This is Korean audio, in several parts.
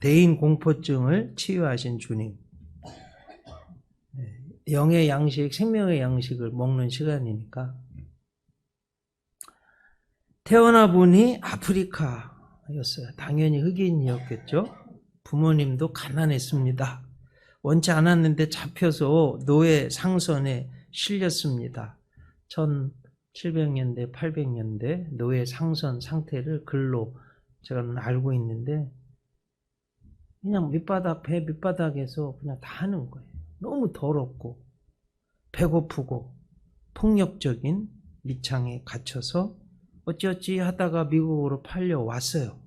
대인 공포증을 치유하신 주님. 영의 양식, 생명의 양식을 먹는 시간이니까. 태어나 보니 아프리카였어요. 당연히 흑인이었겠죠. 부모님도 가난했습니다. 원치 않았는데 잡혀서 노예 상선에 실렸습니다. 1700년대, 800년대 노예 상선 상태를 글로 제가 알고 있는데 그냥 배 밑바닥에서 그냥 다 하는 거예요. 너무 더럽고 배고프고 폭력적인 밑창에 갇혀서 어찌어찌 하다가 미국으로 팔려왔어요.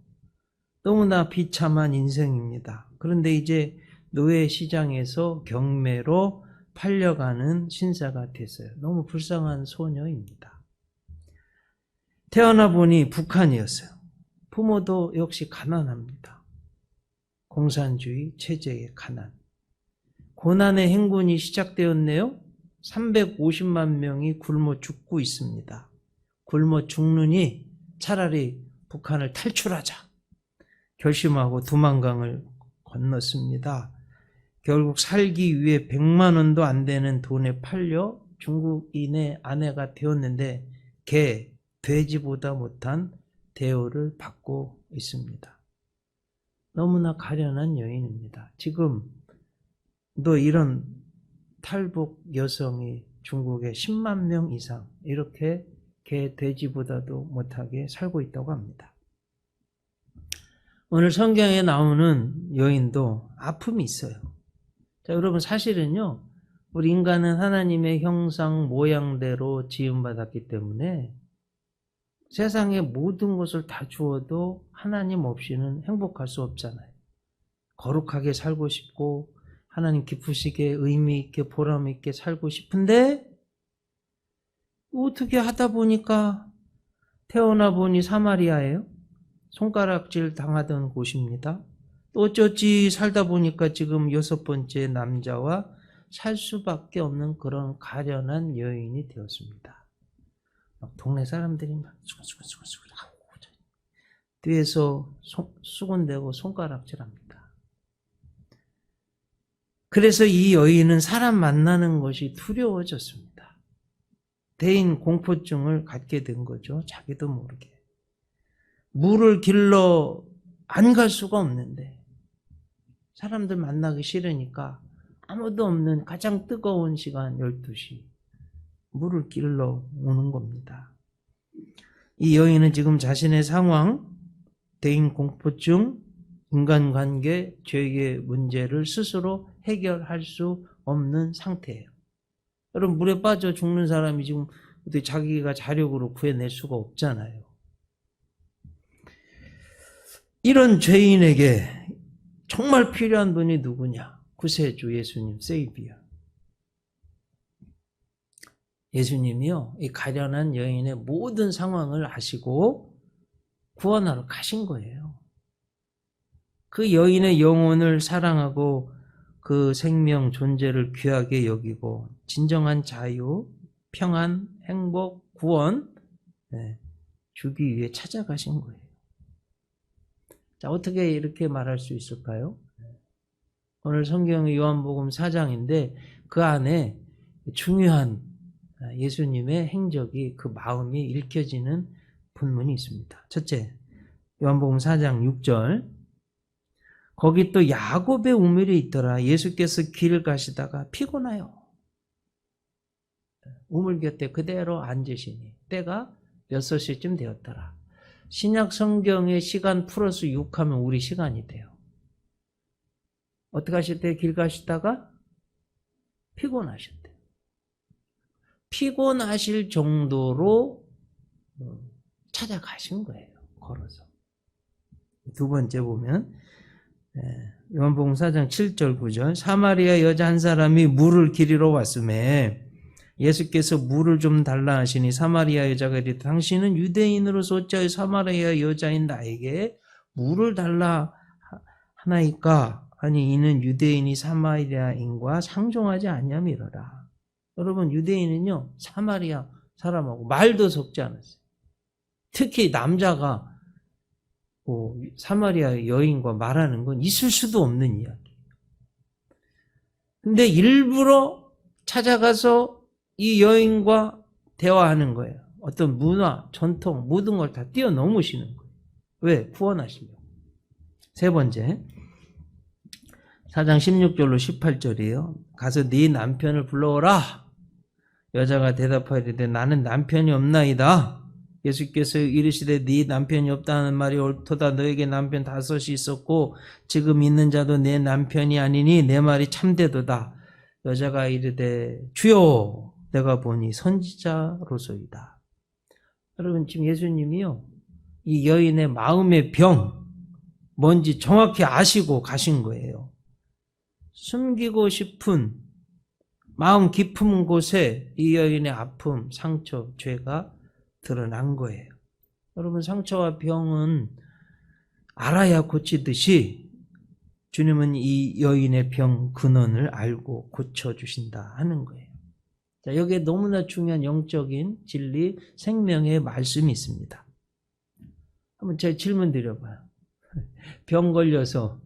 너무나 비참한 인생입니다. 그런데 이제 노예 시장에서 경매로 팔려가는 신사가 됐어요. 너무 불쌍한 소녀입니다. 태어나 보니 북한이었어요. 부모도 역시 가난합니다. 공산주의 체제의 가난. 고난의 행군이 시작되었네요. 350만 명이 굶어 죽고 있습니다. 굶어 죽느니 차라리 북한을 탈출하자 결심하고 두만강을 건넜습니다. 결국 살기 위해 100만 원도 안 되는 돈에 팔려 중국인의 아내가 되었는데 돼지보다 못한 대우를 받고 있습니다. 너무나 가련한 여인입니다. 지금도 이런 탈북 여성이 중국에 10만 명 이상 이렇게 돼지보다도 못하게 살고 있다고 합니다. 오늘 성경에 나오는 여인도 아픔이 있어요. 자, 여러분 사실은요, 우리 인간은 하나님의 형상 모양대로 지음받았기 때문에 세상의 모든 것을 다 주어도 하나님 없이는 행복할 수 없잖아요. 거룩하게 살고 싶고 하나님 기쁘시게 의미 있게 보람 있게 살고 싶은데 어떻게 하다 보니까 태어나 보니 사마리아예요. 손가락질 당하던 곳입니다. 또 어쩌지 살다 보니까 지금 6번째 남자와 살 수밖에 없는 그런 가련한 여인이 되었습니다. 막 동네 사람들이 막 수근수근 하고 뒤에서 수군대고 손가락질합니다. 그래서 이 여인은 사람 만나는 것이 두려워졌습니다. 대인 공포증을 갖게 된 거죠. 자기도 모르게. 물을 길러 안 갈 수가 없는데 사람들 만나기 싫으니까 아무도 없는 가장 뜨거운 시간 12시 물을 길러 오는 겁니다. 이 여인은 지금 자신의 상황, 대인 공포증, 인간관계, 죄의 문제를 스스로 해결할 수 없는 상태예요. 여러분 물에 빠져 죽는 사람이 지금 어떻게 자기가 자력으로 구해낼 수가 없잖아요. 이런 죄인에게 정말 필요한 분이 누구냐? 구세주 예수님, 세이비어. 예수님이요, 이 가련한 여인의 모든 상황을 아시고 구원하러 가신 거예요. 그 여인의 영혼을 사랑하고 그 생명 존재를 귀하게 여기고 진정한 자유, 평안, 행복, 구원 주기 위해 찾아가신 거예요. 자, 어떻게 이렇게 말할 수 있을까요? 오늘 성경의 요한복음 4장인데 그 안에 중요한 예수님의 행적이 그 마음이 읽혀지는 본문이 있습니다. 첫째, 요한복음 4장 6절. 거기 또 야곱의 우물이 있더라. 예수께서 길을 가시다가 피곤하여 우물 곁에 그대로 앉으시니 때가 6시쯤 되었더라. 신약 성경의 시간 플러스 6하면 우리 시간이 돼요. 어떻게 하실 때 길 가시다가 피곤하셨대요. 피곤하실 정도로 찾아가신 거예요. 걸어서. 두 번째 보면 요한복음 4장 7절 9절. 사마리아 여자 한 사람이 물을 기르러 왔음에 예수께서 물을 좀 달라 하시니 사마리아 여자가 이르되 당신은 유대인으로서 어찌하여 사마리아 여자인 나에게 물을 달라 하나이까? 아니 이는 유대인이 사마리아인과 상종하지 아니함이로라. 여러분 유대인은요 사마리아 사람하고 말도 섞지 않았어요. 특히 남자가 사마리아 여인과 말하는 건 있을 수도 없는 이야기. 근데 일부러 찾아가서 이 여인과 대화하는 거예요. 어떤 문화, 전통, 모든 걸 다 뛰어넘으시는 거예요. 왜? 구원하시려고. 세 번째, 4장 16절로 18절이에요. 가서 네 남편을 불러오라. 여자가 대답하이르되 나는 남편이 없나이다. 예수께서 이르시되 네 남편이 없다는 말이 옳도다. 너에게 남편 5이 있었고 지금 있는 자도 내 남편이 아니니 내 말이 참되도다. 여자가 이르되 주여 내가 보니 선지자로소이다. 여러분 지금 예수님이요 이 여인의 마음의 병 뭔지 정확히 아시고 가신 거예요. 숨기고 싶은 마음 깊은 곳에 이 여인의 아픔, 상처, 죄가 드러난 거예요. 여러분 상처와 병은 알아야 고치듯이 주님은 이 여인의 병 근원을 알고 고쳐주신다 하는 거예요. 자, 여기에 너무나 중요한 영적인 진리, 생명의 말씀이 있습니다. 한번 제가 질문 드려봐요. 병 걸려서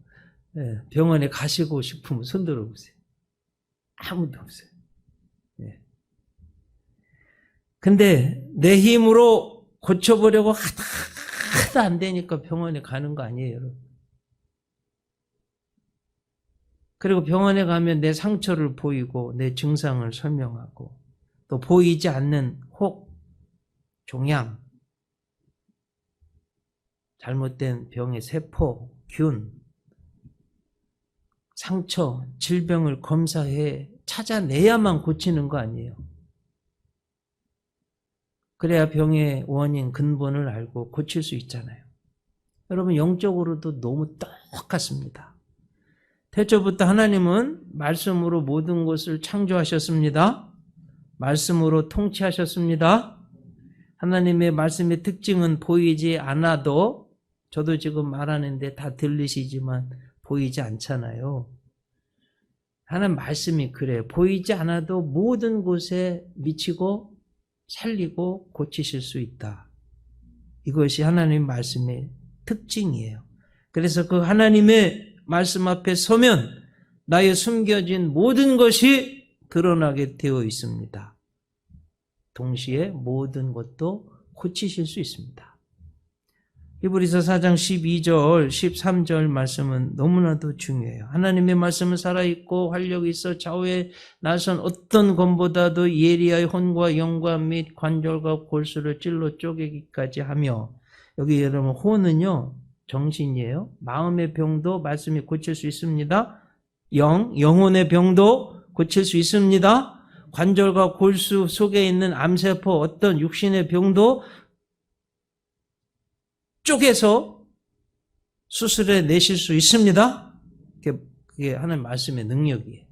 병원에 가시고 싶으면 손 들어보세요. 아무도 없어요. 근데 내 힘으로 고쳐보려고 하다 안 되니까 병원에 가는 거 아니에요, 여러분. 그리고 병원에 가면 내 상처를 보이고 내 증상을 설명하고 또 보이지 않는 혹, 종양, 잘못된 병의 세포, 균, 상처, 질병을 검사해 찾아내야만 고치는 거 아니에요. 그래야 병의 원인, 근본을 알고 고칠 수 있잖아요. 여러분 영적으로도 너무 똑같습니다. 태초부터 하나님은 말씀으로 모든 것을 창조하셨습니다. 말씀으로 통치하셨습니다. 하나님의 말씀의 특징은 보이지 않아도 저도 지금 말하는데 다 들리시지만 보이지 않잖아요. 하나님 말씀이 그래요. 보이지 않아도 모든 곳에 미치고 살리고 고치실 수 있다. 이것이 하나님 말씀의 특징이에요. 그래서 그 하나님의 말씀 앞에 서면 나의 숨겨진 모든 것이 드러나게 되어 있습니다. 동시에 모든 것도 고치실 수 있습니다. 히브리서 4장 12절, 13절 말씀은 너무나도 중요해요. 하나님의 말씀은 살아있고 활력이 있어 좌우에 나선 어떤 검보다도 예리하여 혼과 영과 및 관절과 골수를 찔러 쪼개기까지 하며, 여기 여러분 혼은요 정신이에요. 마음의 병도 말씀이 고칠 수 있습니다. 영혼의 병도 고칠 수 있습니다. 관절과 골수 속에 있는 암세포 어떤 육신의 병도 쪼개서 수술해 내실 수 있습니다. 그게 하나님 말씀의 능력이에요.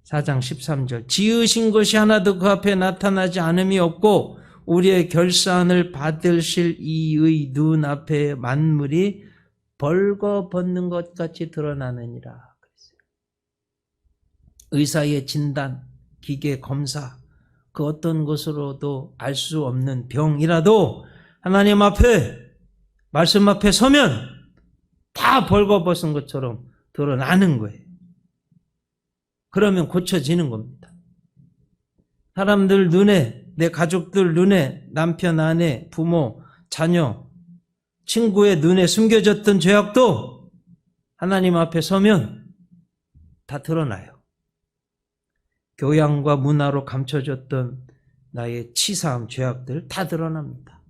4장 13절 지으신 것이 하나도 그 앞에 나타나지 않음이 없고 우리의 결산을 받으실 이의 눈앞에 만물이 벌거벗는 것 같이 드러나느니라. 의사의 진단, 기계 검사, 그 어떤 것으로도 알 수 없는 병이라도 하나님 앞에, 말씀 앞에 서면 다 벌거벗은 것처럼 드러나는 거예요. 그러면 고쳐지는 겁니다. 사람들 눈에, 내 가족들 눈에, 남편, 아내, 부모, 자녀, 친구의 눈에 숨겨졌던 죄악도 하나님 앞에 서면 다 드러나요. 교양과 문화로 감춰졌던 나의 치사함, 죄악들 다 드러납니다.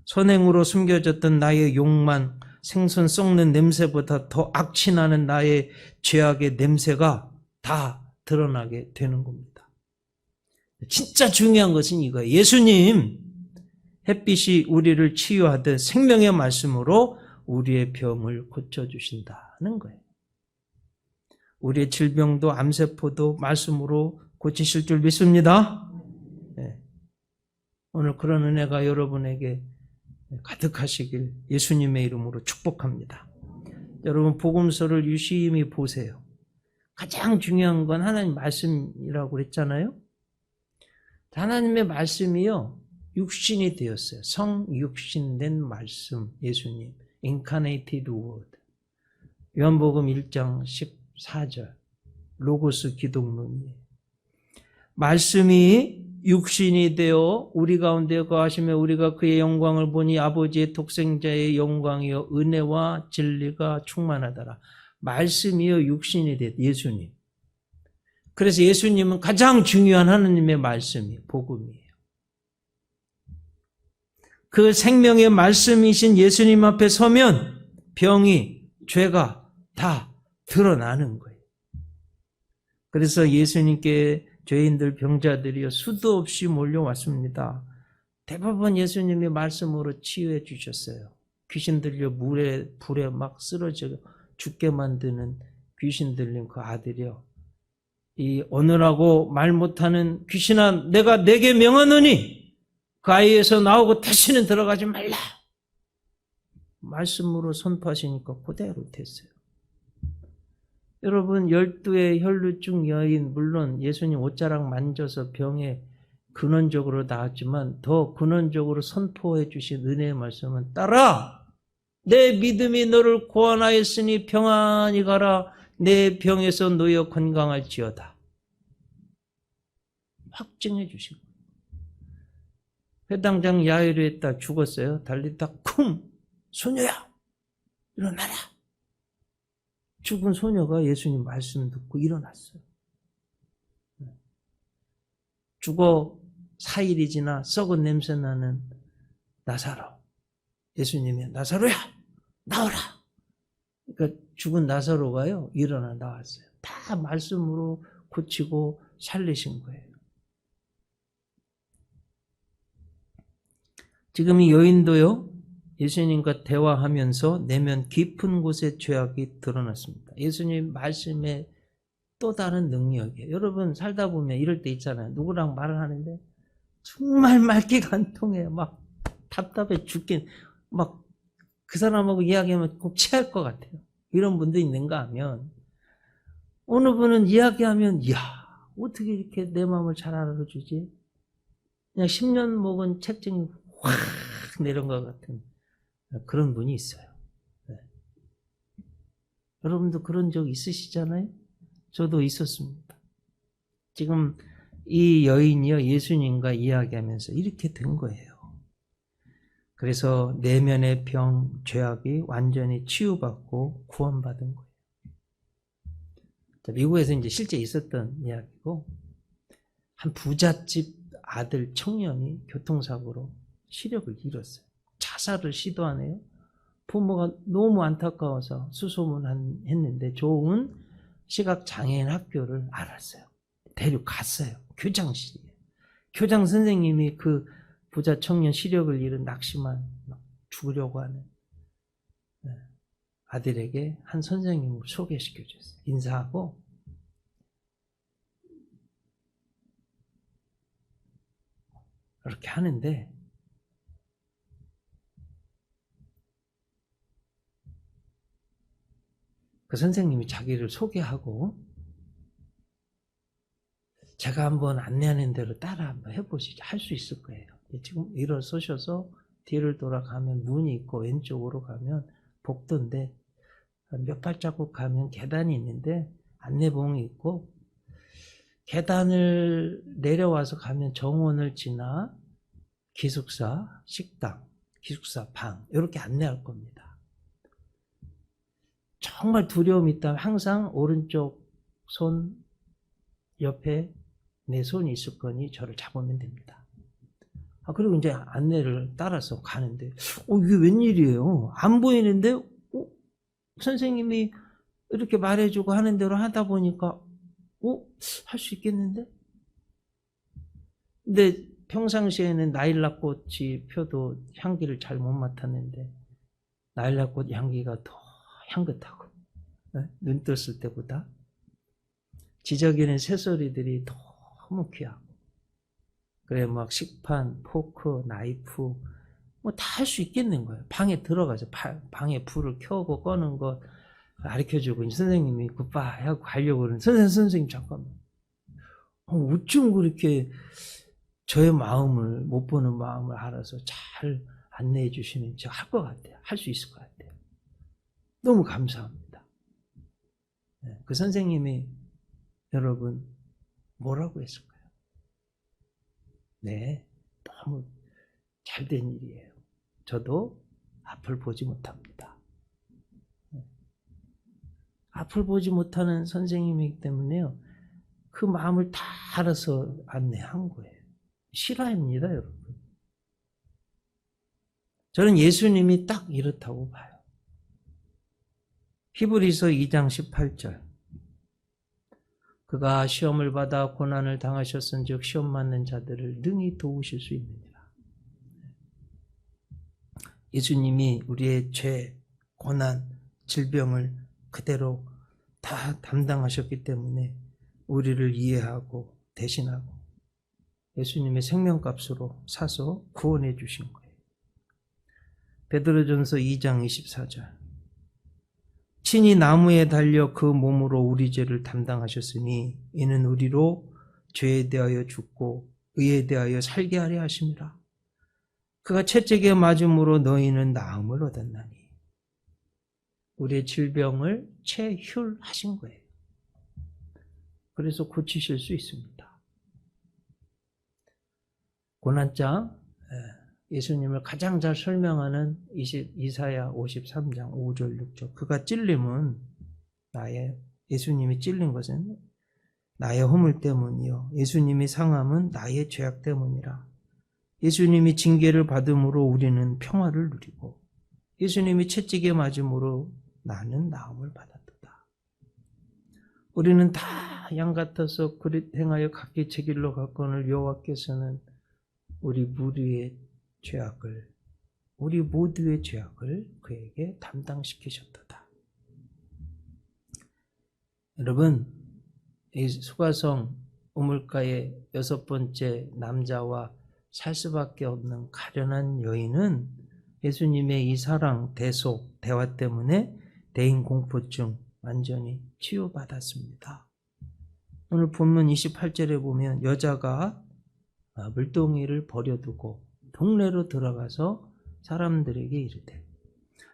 선행으로 숨겨졌던 나의 욕망, 생선 썩는 냄새보다 더 악취나는 나의 죄악의 냄새가 다 드러나게 되는 겁니다. 진짜 중요한 것은 이거예요. 예수님, 햇빛이 우리를 치유하듯 생명의 말씀으로 우리의 병을 고쳐주신다는 거예요. 우리의 질병도 암세포도 말씀으로 고치실 줄 믿습니다. 네. 오늘 그런 은혜가 여러분에게 가득하시길 예수님의 이름으로 축복합니다. 여러분 복음서를 유심히 보세요. 가장 중요한 건 하나님 말씀이라고 그랬잖아요. 하나님의 말씀이요 육신이 되었어요. 성육신된 말씀, 예수님. Incarnated Word. 요한복음 1장 14절. 로고스 기독론이에요. 말씀이 육신이 되어 우리 가운데 거하시며 우리가 그의 영광을 보니 아버지의 독생자의 영광이요 은혜와 진리가 충만하더라. 말씀이요 육신이 되어 예수님. 그래서 예수님은 가장 중요한 하나님의 말씀이 복음이에요. 그 생명의 말씀이신 예수님 앞에 서면 병이, 죄가 다 드러나는 거예요. 그래서 예수님께 죄인들, 병자들이요 수도 없이 몰려왔습니다. 대부분 예수님이 말씀으로 치유해 주셨어요. 귀신 들려 물에, 불에 막 쓰러져 죽게 만드는 귀신 들린 그 아들이요. 이 오늘하고 말 못하는 귀신아 내가 내게 명하노니 그 아이에서 나오고 다시는 들어가지 말라. 말씀으로 선포하시니까 그대로 됐어요. 여러분 12의 혈루증 여인 물론 예수님 옷자락 만져서 병에 근원적으로 나았지만 더 근원적으로 선포해 주신 은혜의 말씀은 따라 내 믿음이 너를 구원하였으니 평안히 가라 내 병에서 놓여 건강할지어다. 확증해 주시고 회당장 야이로 했다 죽었어요. 달리다 쿵 소녀야 일어나라. 죽은 소녀가 예수님 말씀 듣고 일어났어요. 죽어 4일이 지나 썩은 냄새 나는 나사로. 예수님이 나사로야 나오라. 그러니까 죽은 나사로가요 일어나 나왔어요. 다 말씀으로 고치고 살리신 거예요. 지금 이 여인도요 예수님과 대화하면서 내면 깊은 곳에 죄악이 드러났습니다. 예수님 말씀에 또 다른 능력이에요. 여러분 살다 보면 이럴 때 있잖아요. 누구랑 말을 하는데 정말 말귀가 안 통해요. 막 답답해 죽긴 막 그 사람하고 이야기하면 꼭 취할 것 같아요. 이런 분도 있는가 하면 어느 분은 이야기하면 이야 어떻게 이렇게 내 마음을 잘 알아주지? 그냥 10년 먹은 책증이 확 내려온 것 같은 그런 분이 있어요. 네. 여러분도 그런 적 있으시잖아요? 저도 있었습니다. 지금 이 여인이요 예수님과 이야기하면서 이렇게 된 거예요. 그래서 내면의 병, 죄악이 완전히 치유받고 구원받은 거예요. 미국에서 이제 실제 있었던 이야기고 한 부잣집 아들 청년이 교통사고로 시력을 잃었어요. 자살을 시도하네요. 부모가 너무 안타까워서 수소문했는데 좋은 시각장애인 학교를 알았어요. 데려갔어요. 교장실이에요. 교장 선생님이 그 부자 청년 시력을 잃은 낙심한 죽으려고 하는 아들에게 한 선생님을 소개시켜줬어요. 인사하고 이렇게 하는데 그 선생님이 자기를 소개하고 제가 한번 안내하는 대로 따라 한번 해보시죠. 할 수 있을 거예요. 지금 일어서셔서 뒤를 돌아가면 문이 있고 왼쪽으로 가면 복도인데 몇 발자국 가면 계단이 있는데 안내봉이 있고 계단을 내려와서 가면 정원을 지나 기숙사, 식당, 기숙사 방 이렇게 안내할 겁니다. 정말 두려움이 있다면 항상 오른쪽 손 옆에 내 손이 있을 거니 저를 잡으면 됩니다. 그리고 이제 안내를 따라서 가는데 이게 웬일이에요? 안 보이는데 선생님이 이렇게 말해주고 하는 대로 하다 보니까 할 수 있겠는데? 근데 평상시에는 나일락꽃이 펴도 향기를 잘 못 맡았는데 나일락꽃 향기가 더 향긋하고 눈 떴을 때보다 지저귀는 새소리들이 너무 귀하고 그래 막 식판, 포크, 나이프 뭐 다 할 수 있겠는 거예요. 방에 들어가서 방에 불을 켜고 꺼는 거 가르쳐주고 선생님이 굿바이 하고 가려고 그러는 선생님 잠깐만 어쩜 그렇게 저의 마음을, 못 보는 마음을 알아서 잘 안내해 주시는 저 할 것 같아요. 할 수 있을 것 같아요. 너무 감사합니다. 그 선생님이 여러분 뭐라고 했을까요? 네, 너무 잘된 일이에요. 저도 앞을 보지 못합니다. 앞을 보지 못하는 선생님이기 때문에요. 그 마음을 다 알아서 안내한 거예요. 실화입니다, 여러분. 저는 예수님이 딱 이렇다고 봐요. 히브리서 2장 18절. 그가 시험을 받아 고난을 당하셨은즉 시험 맞는 자들을 능히 도우실 수 있느니라. 예수님이 우리의 죄, 고난, 질병을 그대로 다 담당하셨기 때문에 우리를 이해하고 대신하고 예수님의 생명값으로 사서 구원해 주신 거예요. 베드로전서 2장 24절. 친히 나무에 달려 그 몸으로 우리 죄를 담당하셨으니 이는 우리로 죄에 대하여 죽고 의에 대하여 살게 하려 하심이라. 그가 채찍에 맞음으로 너희는 나음을 얻었나니. 우리의 질병을 체휼하신 거예요. 그래서 고치실 수 있습니다. 고난장, 예수님을 가장 잘 설명하는 이사야 53장 5절 6절. 그가 찔림은 예수님이 찔린 것은 나의 허물 때문이요 예수님이 상함은 나의 죄악 때문이라. 예수님이 징계를 받음으로 우리는 평화를 누리고 예수님이 채찍에 맞음으로 나는 나음을 받았도다. 우리는 다 양 같아서 그릇 행하여 각기 제 길로 갔거늘 여호와께서는 우리 모두의 죄악을 그에게 담당시키셨도다. 여러분, 이 수가성 우물가의 6번째 남자와 살 수밖에 없는 가련한 여인은 예수님의 이 사랑, 대속, 대화 때문에 대인공포증 완전히 치유받았습니다. 오늘 본문 28절에 보면 여자가 물동이를 버려두고 동네로 들어가서 사람들에게 이르되,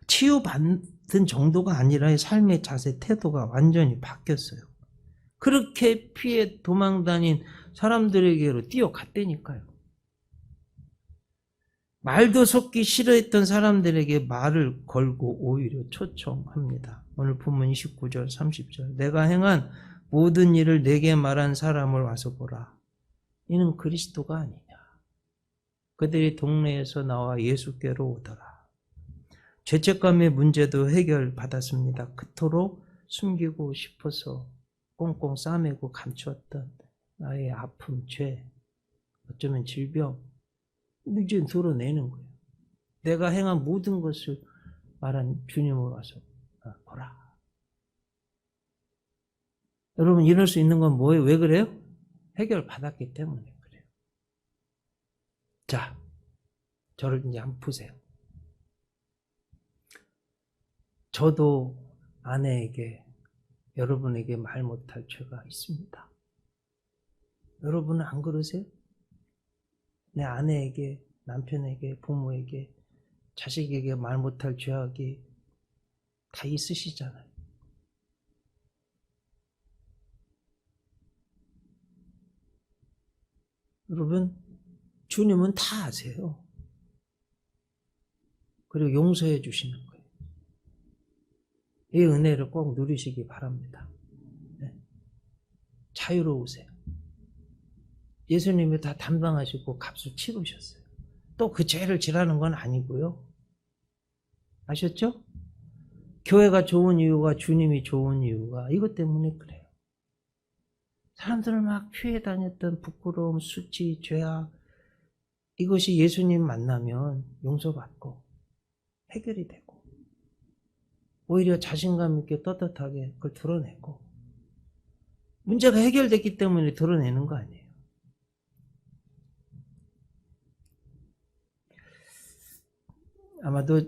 치유받은 정도가 아니라 삶의 자세, 태도가 완전히 바뀌었어요. 그렇게 피해 도망다닌 사람들에게로 뛰어갔다니까요. 말도 섞기 싫어했던 사람들에게 말을 걸고 오히려 초청합니다. 오늘 본문 29절 30절. 내가 행한 모든 일을 내게 말한 사람을 와서 보라. 이는 그리스도가 아니냐. 그들이 동네에서 나와 예수께로 오더라. 죄책감의 문제도 해결받았습니다. 그토록 숨기고 싶어서 꽁꽁 싸매고 감추었던 나의 아픔, 죄, 어쩌면 질병, 이제 드러내는 거예요. 내가 행한 모든 것을 말한 주님을 와서 보라. 여러분, 이럴 수 있는 건 뭐예요? 왜 그래요? 해결받았기 때문에 그래요. 자, 저를 이제 한번 보세요. 저도 아내에게, 여러분에게 말 못할 죄가 있습니다. 여러분은 안 그러세요? 내 아내에게, 남편에게, 부모에게, 자식에게 말 못할 죄악이 다 있으시잖아요. 여러분, 주님은 다 아세요. 그리고 용서해 주시는 거예요. 이 은혜를 꼭 누리시기 바랍니다. 네. 자유로우세요. 예수님이 다 담당하시고 값을 치르셨어요. 또 그 죄를 지라는 건 아니고요. 아셨죠? 교회가 좋은 이유가, 주님이 좋은 이유가 이것 때문에 그래요. 사람들을 막 피해 다녔던 부끄러움, 수치, 죄악, 이것이 예수님 만나면 용서받고 해결이 되고 오히려 자신감 있게 떳떳하게 그걸 드러내고, 문제가 해결됐기 때문에 드러내는 거 아니에요. 아마도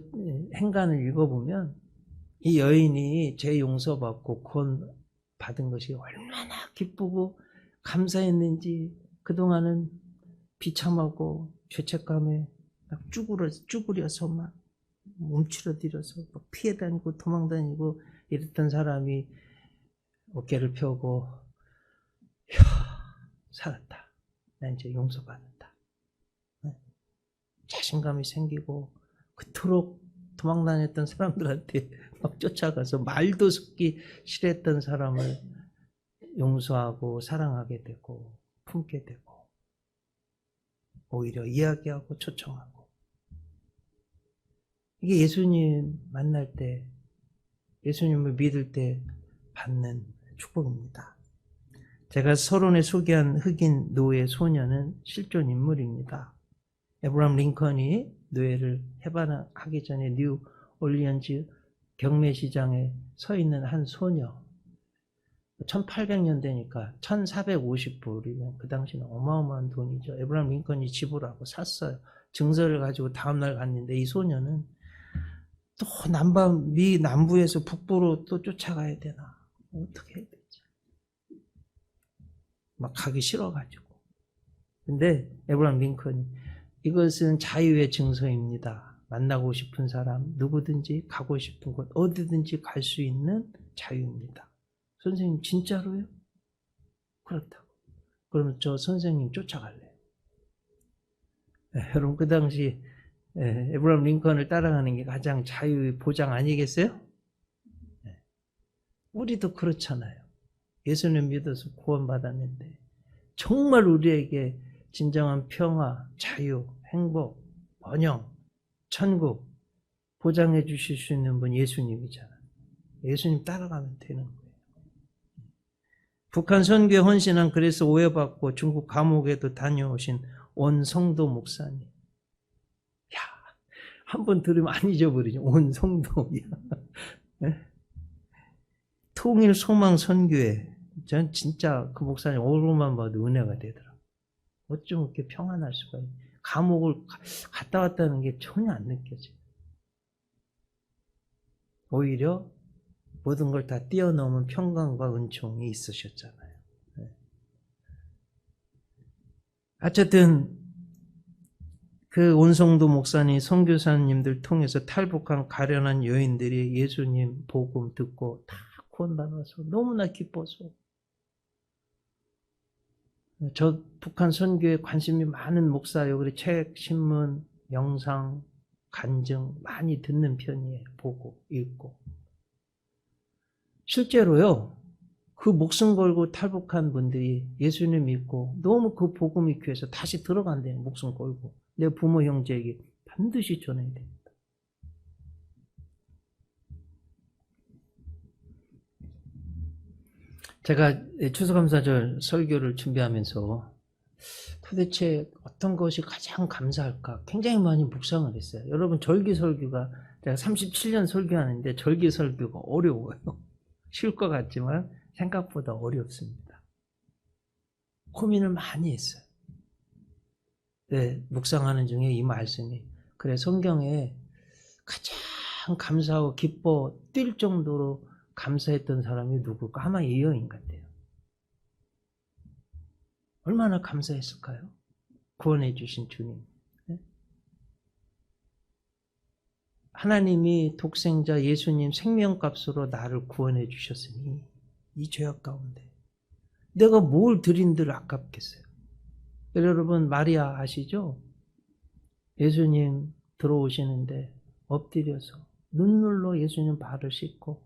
행간을 읽어보면 이 여인이 죄 용서받고 구원 받은 것이 얼마나 기쁘고 감사했는지, 그동안은 비참하고 죄책감에 막 쭈그려서 막 움츠러들어서 막 피해 다니고 도망 다니고 이랬던 사람이 어깨를 펴고 휴, 살았다. 나 이제 용서받았다. 자신감이 생기고 그토록 도망 다녔던 사람들한테 막 쫓아가서 말도 섞기 싫어했던 사람을 용서하고 사랑하게 되고 품게 되고 오히려 이야기하고 초청하고 이게 예수님 만날 때 예수님을 믿을 때 받는 축복입니다. 제가 서론에 소개한 흑인 노예 소녀는 실존 인물입니다. 에브라함 링컨이 노예를 해방하기 전에 뉴 올리언즈 경매시장에 서 있는 한 소녀 1800년대니까 1450불이면 그 당시는 어마어마한 돈이죠. 에브라함 링컨이 지불하고 샀어요. 증서를 가지고 다음날 갔는데 이 소녀는 또 미 남부에서 북부로 또 쫓아가야 되나 어떻게 해야 되지? 막 가기 싫어가지고 근데 에브라함 링컨이 이것은 자유의 증서입니다. 만나고 싶은 사람 누구든지 가고 싶은 곳 어디든지 갈 수 있는 자유입니다. 선생님 진짜로요? 그렇다고. 그러면 저 선생님 쫓아갈래요. 여러분 그 당시 에브라함 링컨을 따라가는 게 가장 자유의 보장 아니겠어요? 우리도 그렇잖아요. 예수님 믿어서 구원받았는데 정말 우리에게 진정한 평화, 자유, 행복, 번영, 천국 보장해 주실 수 있는 분 예수님이잖아요. 예수님 따라가면 되는 거예요. 북한 선교에 헌신한 그래서 오해받고 중국 감옥에도 다녀오신 온 성도 목사님. 야, 한번 들으면 안 잊어버리죠. 온 성도. 통일 소망 선교회. 전 진짜 그 목사님 얼굴만 봐도 은혜가 되더라고요. 어쩜 이렇게 평안할 수가 있어요. 감옥을 갔다 왔다는 게 전혀 안 느껴져요. 오히려 모든 걸 다 뛰어넘은 평강과 은총이 있으셨잖아요. 어쨌든 그 온성도 목사님, 선교사님들 통해서 탈북한 가련한 여인들이 예수님 복음 듣고 다 구원받아서 너무나 기뻐서 저 북한 선교에 관심이 많은 목사요. 그래 책, 신문, 영상, 간증 많이 듣는 편이에요. 보고 읽고. 실제로요. 그 목숨 걸고 탈북한 분들이 예수님 믿고 너무 그 복음이 귀해서 다시 들어간대요. 목숨 걸고. 내 부모 형제에게 반드시 전해야 됩니다. 제가 추수감사절 설교를 준비하면서 도대체 어떤 것이 가장 감사할까 굉장히 많이 묵상을 했어요. 여러분 절기 설교가 제가 37년 설교하는데 절기 설교가 어려워요. 쉬울 것 같지만 생각보다 어렵습니다. 고민을 많이 했어요. 네, 묵상하는 중에 이 말씀이 그래 성경에 가장 감사하고 기뻐 뛸 정도로 감사했던 사람이 누굴까? 아마 이 여인 같아요. 얼마나 감사했을까요? 구원해 주신 주님. 네? 하나님이 독생자 예수님 생명값으로 나를 구원해 주셨으니 이 죄악 가운데 내가 뭘 드린들 아깝겠어요. 여러분 마리아 아시죠? 예수님 들어오시는데 엎드려서 눈물로 예수님 발을 씻고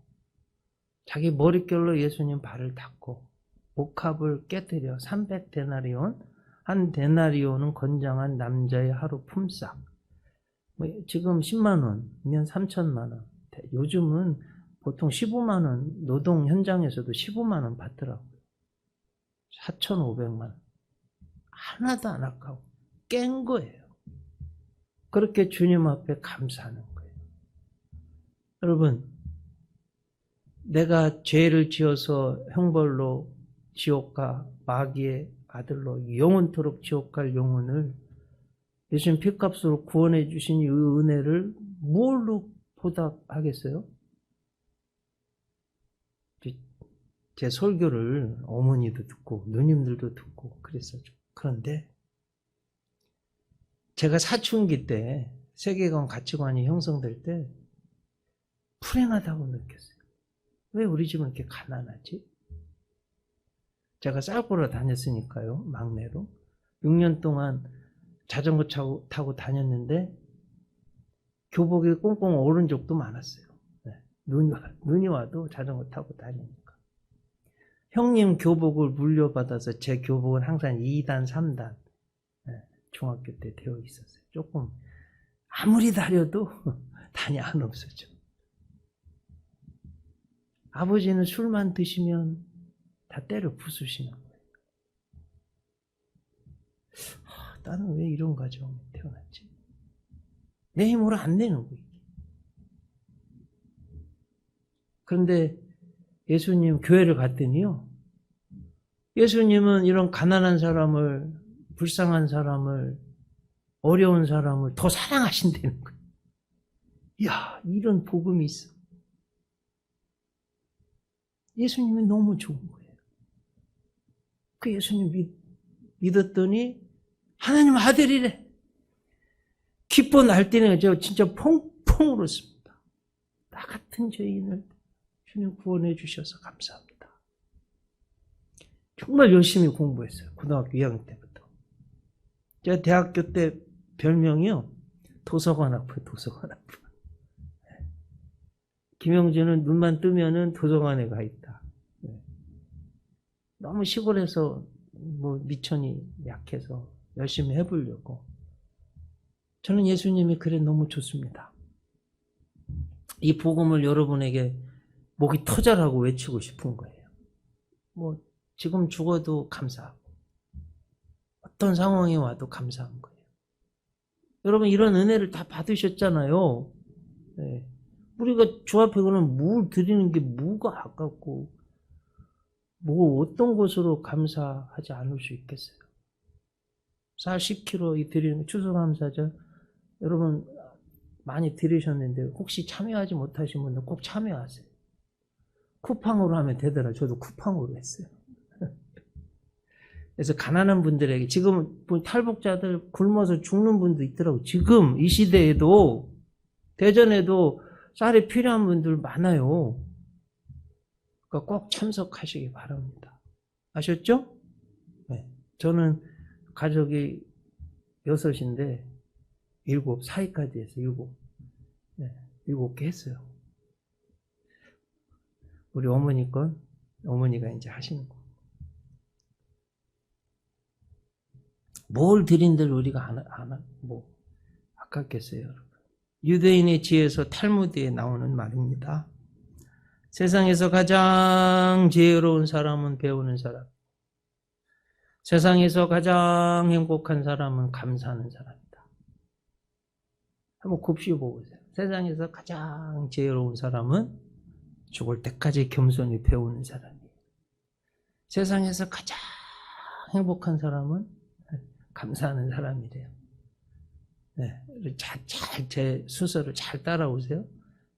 자기 머릿결로 예수님 발을 닦고 옥합을 깨뜨려 300데나리온 한 데나리온은 건장한 남자의 하루 품삯 지금 10만 원이면 3천만 원 요즘은 보통 15만 원 노동 현장에서도 15만 원 받더라고요. 4,500만 원 하나도 안 아까워 깬 거예요. 그렇게 주님 앞에 감사하는 거예요. 여러분 내가 죄를 지어서 형벌로 지옥과 마귀의 아들로 영원토록 지옥 갈 영혼을 예수님 피값으로 구원해 주신 이 은혜를 뭘로 보답하겠어요? 제 설교를 어머니도 듣고 누님들도 듣고 그랬었죠. 그런데 제가 사춘기 때 세계관 가치관이 형성될 때 불행하다고 느꼈어요. 왜 우리 집은 이렇게 가난하지? 제가 쌀보러 다녔으니까요. 막내로 6년 동안 자전거 타고 다녔는데 교복이 꽁꽁 얼은 적도 많았어요. 네. 눈이 와도 자전거 타고 다니니까. 형님 교복을 물려받아서 제 교복은 항상 2단, 3단 중학교 때 되어 있었어요. 조금 아무리 다려도 단이 안 없어져. 아버지는 술만 드시면 다 때려 부수시는 거예요. 나는 왜 이런 가정에 태어났지? 내 힘으로 안 되는 거예요. 그런데 예수님 교회를 갔더니요. 예수님은 이런 가난한 사람을, 불쌍한 사람을, 어려운 사람을 더 사랑하신다는 거예요. 이야, 이런 복음이 있어. 예수님이 너무 좋은 거예요. 그 예수님 믿었더니 하나님 아들이래. 기뻐 날뛰는 저 진짜 펑펑 울었습니다. 나 같은 죄인을 주님 구원해 주셔서 감사합니다. 정말 열심히 공부했어요. 고등학교 2학년 때부터. 제가 대학교 때 별명이요. 도서관 앞에 도서관 앞에. 김영준은 눈만 뜨면은 도서관에 가 있다. 너무 시골에서 미천이 약해서 열심히 해보려고. 저는 예수님이 그래 너무 좋습니다. 이 복음을 여러분에게 목이 터져라고 외치고 싶은 거예요. 지금 죽어도 감사하고 어떤 상황이 와도 감사한 거예요. 여러분 이런 은혜를 다 받으셨잖아요. 네. 우리가 주 앞에 그러면 물 드리는 게 뭐가 아깝고 어떤 것으로 감사하지 않을 수 있겠어요. 쌀 10kg 드리는 추수감사절 여러분 많이 들으셨는데 혹시 참여하지 못하신 분들 꼭 참여하세요. 쿠팡으로 하면 되더라. 저도 쿠팡으로 했어요. 그래서 가난한 분들에게 지금 탈북자들 굶어서 죽는 분도 있더라고요. 지금 이 시대에도 대전에도 쌀이 필요한 분들 많아요. 그러니까 꼭 참석하시기 바랍니다. 아셨죠? 네. 저는 가족이 6인데 7, 사이까지 해서 7. 네, 7개 했어요. 우리 어머니 건 어머니가 이제 하시는 거. 뭘 드린들 우리가 아깝겠어요, 여러분. 유대인의 지혜에서 탈무드에 나오는 말입니다. 세상에서 가장 지혜로운 사람은 배우는 사람. 세상에서 가장 행복한 사람은 감사하는 사람이다. 한번 곱씹어 보세요. 세상에서 가장 지혜로운 사람은 죽을 때까지 겸손히 배우는 사람이에요. 세상에서 가장 행복한 사람은 감사하는 사람이래요. 네, 제 수설을 잘 따라오세요.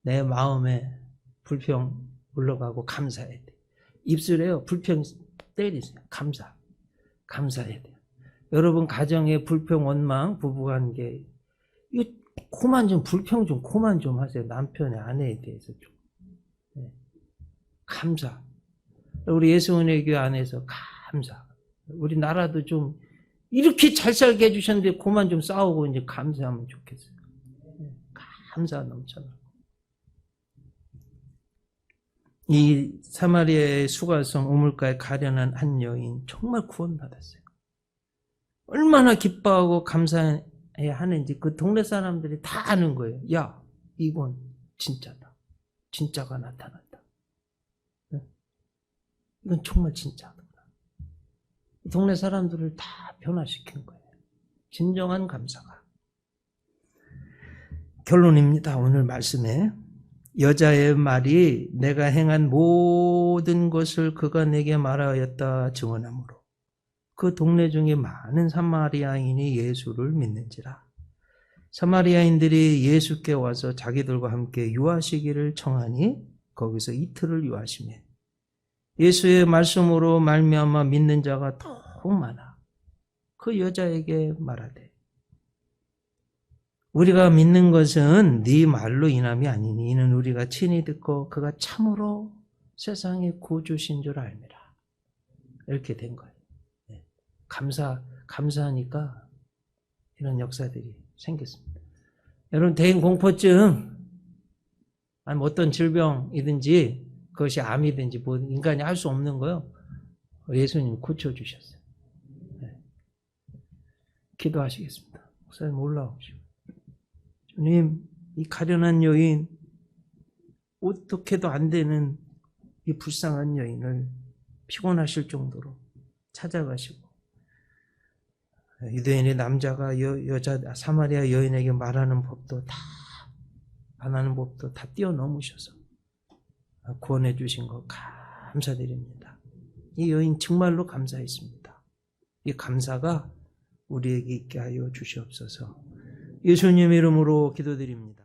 내 마음에 불평 물러가고 감사해야 돼. 입술에요. 불평 때리세요. 감사해야 돼요. 여러분 가정에 불평, 원망, 부부관계 이거 불평 좀 그만 좀 하세요. 남편의 아내에 대해서 좀. 네. 감사. 우리 예수은혜교회 안에서 감사. 우리 나라도 좀 이렇게 잘 살게 해주셨는데 그만 좀 싸우고 이제 감사하면 좋겠어요. 네. 감사 넘쳐나. 이 사마리아의 수가성 우물가에 가련한 한 여인 정말 구원받았어요. 얼마나 기뻐하고 감사해야 하는지 그 동네 사람들이 다 아는 거예요. 야, 이건 진짜다. 진짜가 나타난다. 이건 정말 진짜다. 동네 사람들을 다 변화시킨 거예요. 진정한 감사가. 결론입니다. 오늘 말씀에. 여자의 말이 내가 행한 모든 것을 그가 내게 말하였다 증언하므로 그 동네 중에 많은 사마리아인이 예수를 믿는지라. 사마리아인들이 예수께 와서 자기들과 함께 유하시기를 청하니 거기서 이틀을 유하시며 예수의 말씀으로 말미암아 믿는 자가 더욱 많아 그 여자에게 말하되 우리가 믿는 것은 네 말로 인함이 아니니 이는 우리가 친히 듣고 그가 참으로 세상의 구주신 줄 알미라. 이렇게 된 거예요. 감사하니까 이런 역사들이 생겼습니다. 여러분, 대인 공포증, 아니 어떤 질병이든지 그것이 암이든지 뭐 인간이 할 수 없는 거요. 예수님 고쳐주셨어요. 기도하시겠습니다. 목사님 올라오시고. 주님, 이 가련한 여인, 어떻게도 안 되는 이 불쌍한 여인을 피곤하실 정도로 찾아가시고, 유대인의 남자가 여자 사마리아 여인에게 말하는 법도 다, 안 하는 법도 다 뛰어넘으셔서 구원해 주신 거 감사드립니다. 이 여인 정말로 감사했습니다. 이 감사가 우리에게 있게 하여 주시옵소서. 예수님 이름으로 기도드립니다.